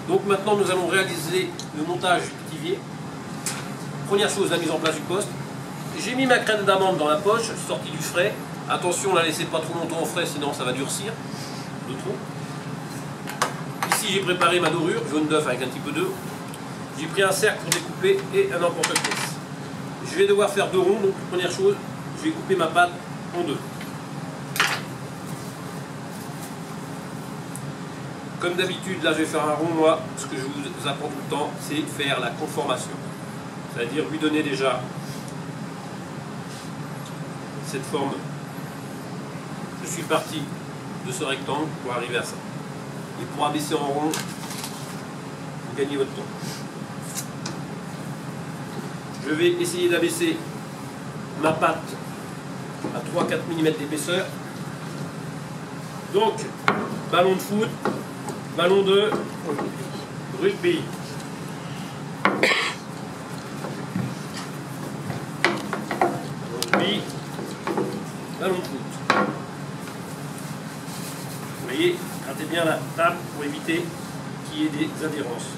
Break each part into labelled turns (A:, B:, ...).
A: Donc maintenant nous allons réaliser le montage du pétivier. Première chose, la mise en place du poste. J'ai mis ma crème d'amande dans la poche, sortie du frais. Attention, ne la laissez pas trop longtemps au frais, sinon ça va durcir de trop. Ici j'ai préparé ma dorure, jaune d'œuf avec un petit peu d'œuf. J'ai pris un cercle pour découper et un emporte-pièce. Je vais devoir faire 2 ronds, donc première chose, je vais couper ma pâte en 2. Comme d'habitude, là je vais faire un rond, moi, ce que je vous apprends tout le temps, c'est faire la conformation. C'est-à-dire lui donner déjà cette forme. Je suis parti de ce rectangle pour arriver à ça. Et pour abaisser en rond, vous gagnez votre temps. Je vais essayer d'abaisser ma pâte à 3-4 mm d'épaisseur. Donc, ballon de foot, ballon de rugby. Rugby, ballon de foot. Vous voyez, grattez bien la table pour éviter qu'il y ait des adhérences.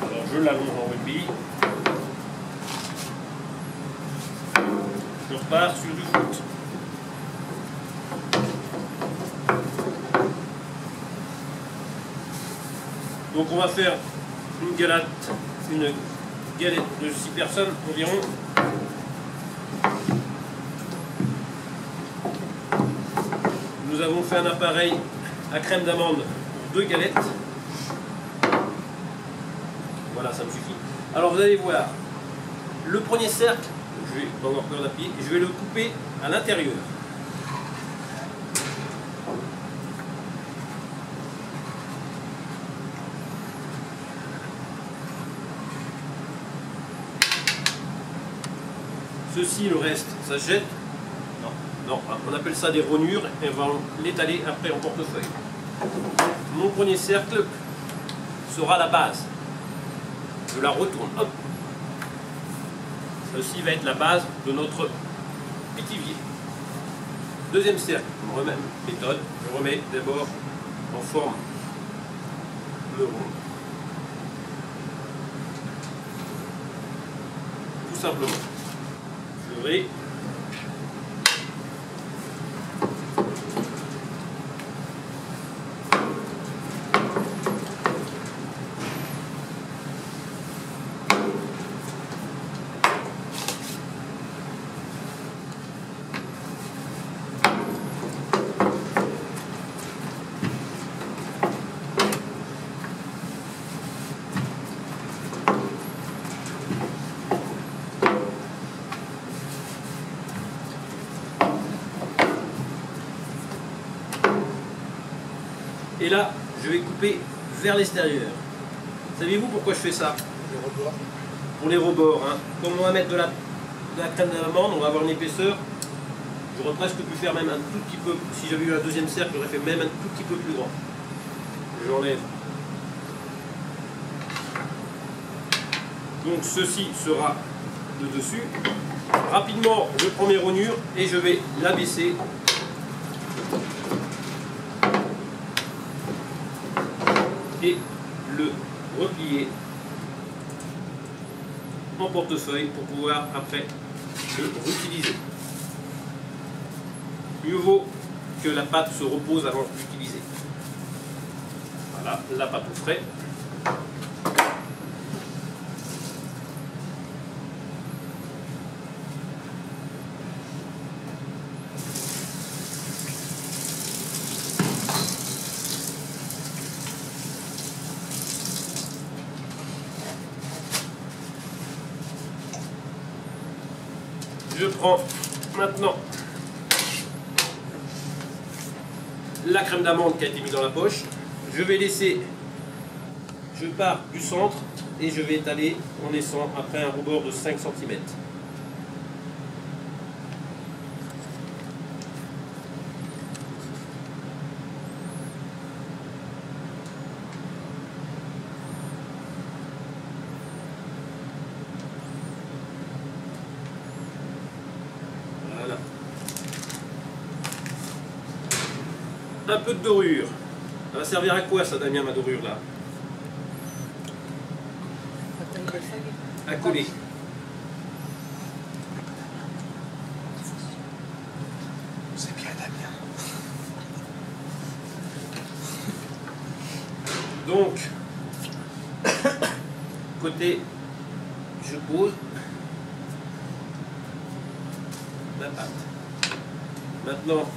A: Alors je l'allonge en rugby. Je repars sur du foot. Donc on va faire une galette de 6 personnes environ. Nous avons fait un appareil à crème d'amande pour 2 galettes. Voilà, ça me suffit. Alors vous allez voir, le premier cercle, je vais pas avoir peur d'appuyer, je vais le couper à l'intérieur. Ceci, le reste, ça se jette. Non, on appelle ça des rognures et on va l'étaler après en portefeuille. Mon premier cercle sera la base. Je la retourne. Hop. Ceci va être la base de notre pétivier. Deuxième cercle, même méthode. Je remets d'abord en forme le rond. Tout simplement. Je vais et là, je vais couper vers l'extérieur. Savez-vous pourquoi je fais ça?
B: Les rebords.
A: Pour les rebords. Hein. Comme on va mettre de la crème d'amande, on va avoir une épaisseur. J'aurais presque pu faire même un tout petit peu, si j'avais eu un deuxième cercle, j'aurais fait même un tout petit peu plus grand. J'enlève. Donc ceci sera le dessus. Rapidement, je prends mes rognures et je vais l'abaisser. Et le replier en portefeuille pour pouvoir après le réutiliser. Mieux vaut que la pâte se repose avant d'utiliser. Voilà, la pâte au frais. Je prends maintenant la crème d'amande qui a été mise dans la poche. Je vais laisser, je pars du centre et je vais étaler en laissant après un rebord de 5 cm. Un peu de dorure, va servir à quoi ça, Damien, ma dorure là? À coller.
B: C'est bien, Damien.
A: Donc, côté, je pose ma pâte. Maintenant,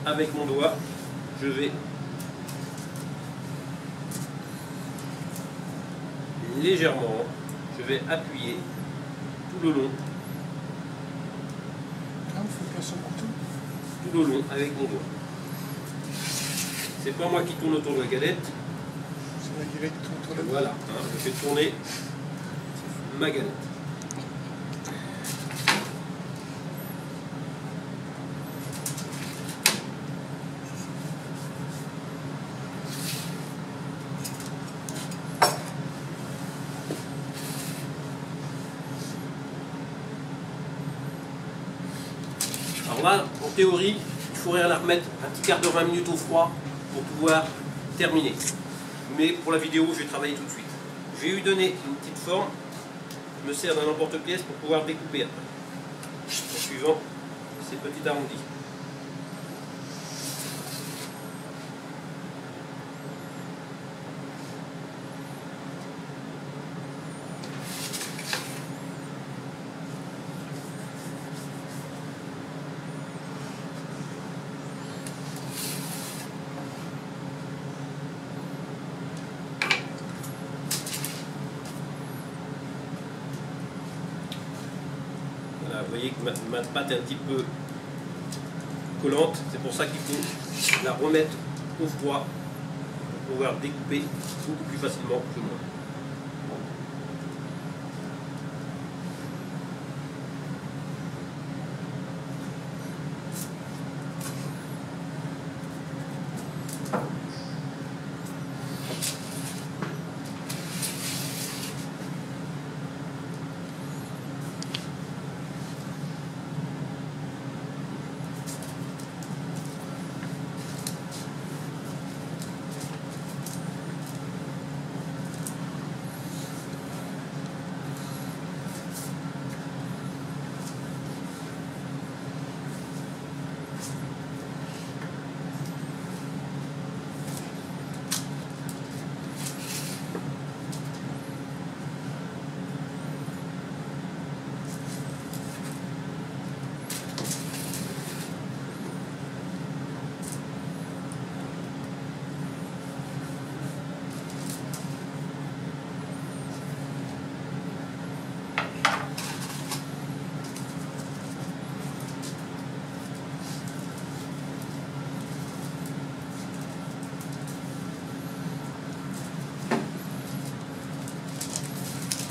A: avec mon doigt, je vais légèrement, je vais appuyer tout le long,
B: Ah, il faut passer au couteau.
A: tout le long avec mon doigt. C'est pas moi qui tourne autour de la galette.
B: C'est la galette qui tourne autour de la
A: Voilà, hein, je fais tourner ma galette. Alors là, en théorie, il faudrait la remettre un petit quart d'heure, 20 minutes au froid pour pouvoir terminer. Mais pour la vidéo, je vais travailler tout de suite. Je vais lui donner une petite forme. Je me sers d'un emporte-pièce pour pouvoir découper après. En suivant ces petits arrondis. Voilà, vous voyez que ma pâte est un petit peu collante, c'est pour ça qu'il faut la remettre au froid pour pouvoir découper beaucoup plus facilement que moi.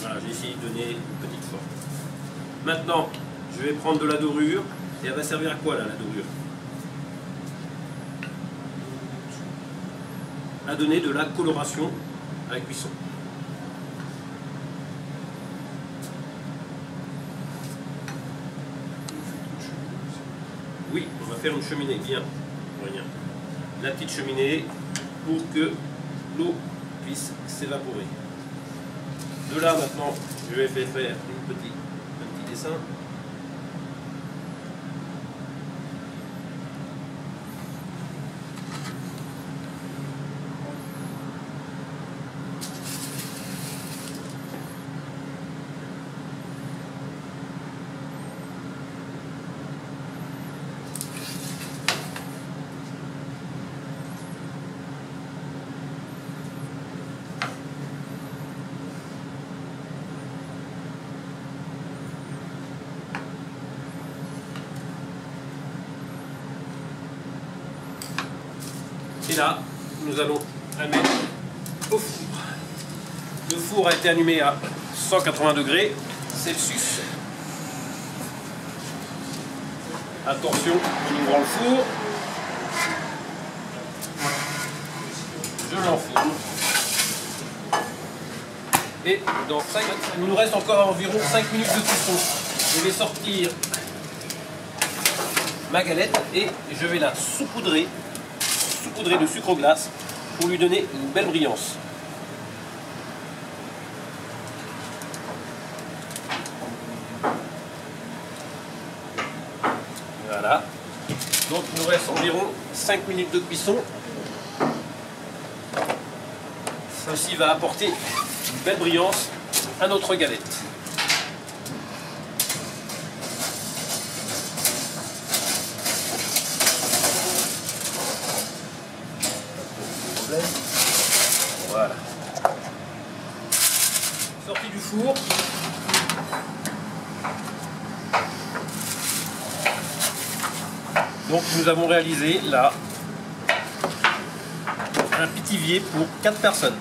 A: Voilà, j'ai essayé de donner une petite forme. Maintenant, je vais prendre de la dorure. Et elle va servir à quoi là, la dorure? À donner de la coloration à la cuisson. Oui, on va faire une cheminée, bien. Rien. La petite cheminée pour que l'eau puisse s'évaporer. De là maintenant, je vais faire un petit dessin. Et là, nous allons la mettre au four. Le four a été allumé à 180 degrés Celsius. Attention, en ouvrant le four, je l'enfourne. Et dans 5, il nous reste encore environ 5 minutes de cuisson. Je vais sortir ma galette et je vais la saupoudrer de sucre glace pour lui donner une belle brillance. Voilà. Donc il nous reste environ 5 minutes de cuisson. Ceci va apporter une belle brillance à notre galette. Voilà. Sortie du four. Donc nous avons réalisé là un pitivier pour 4 personnes.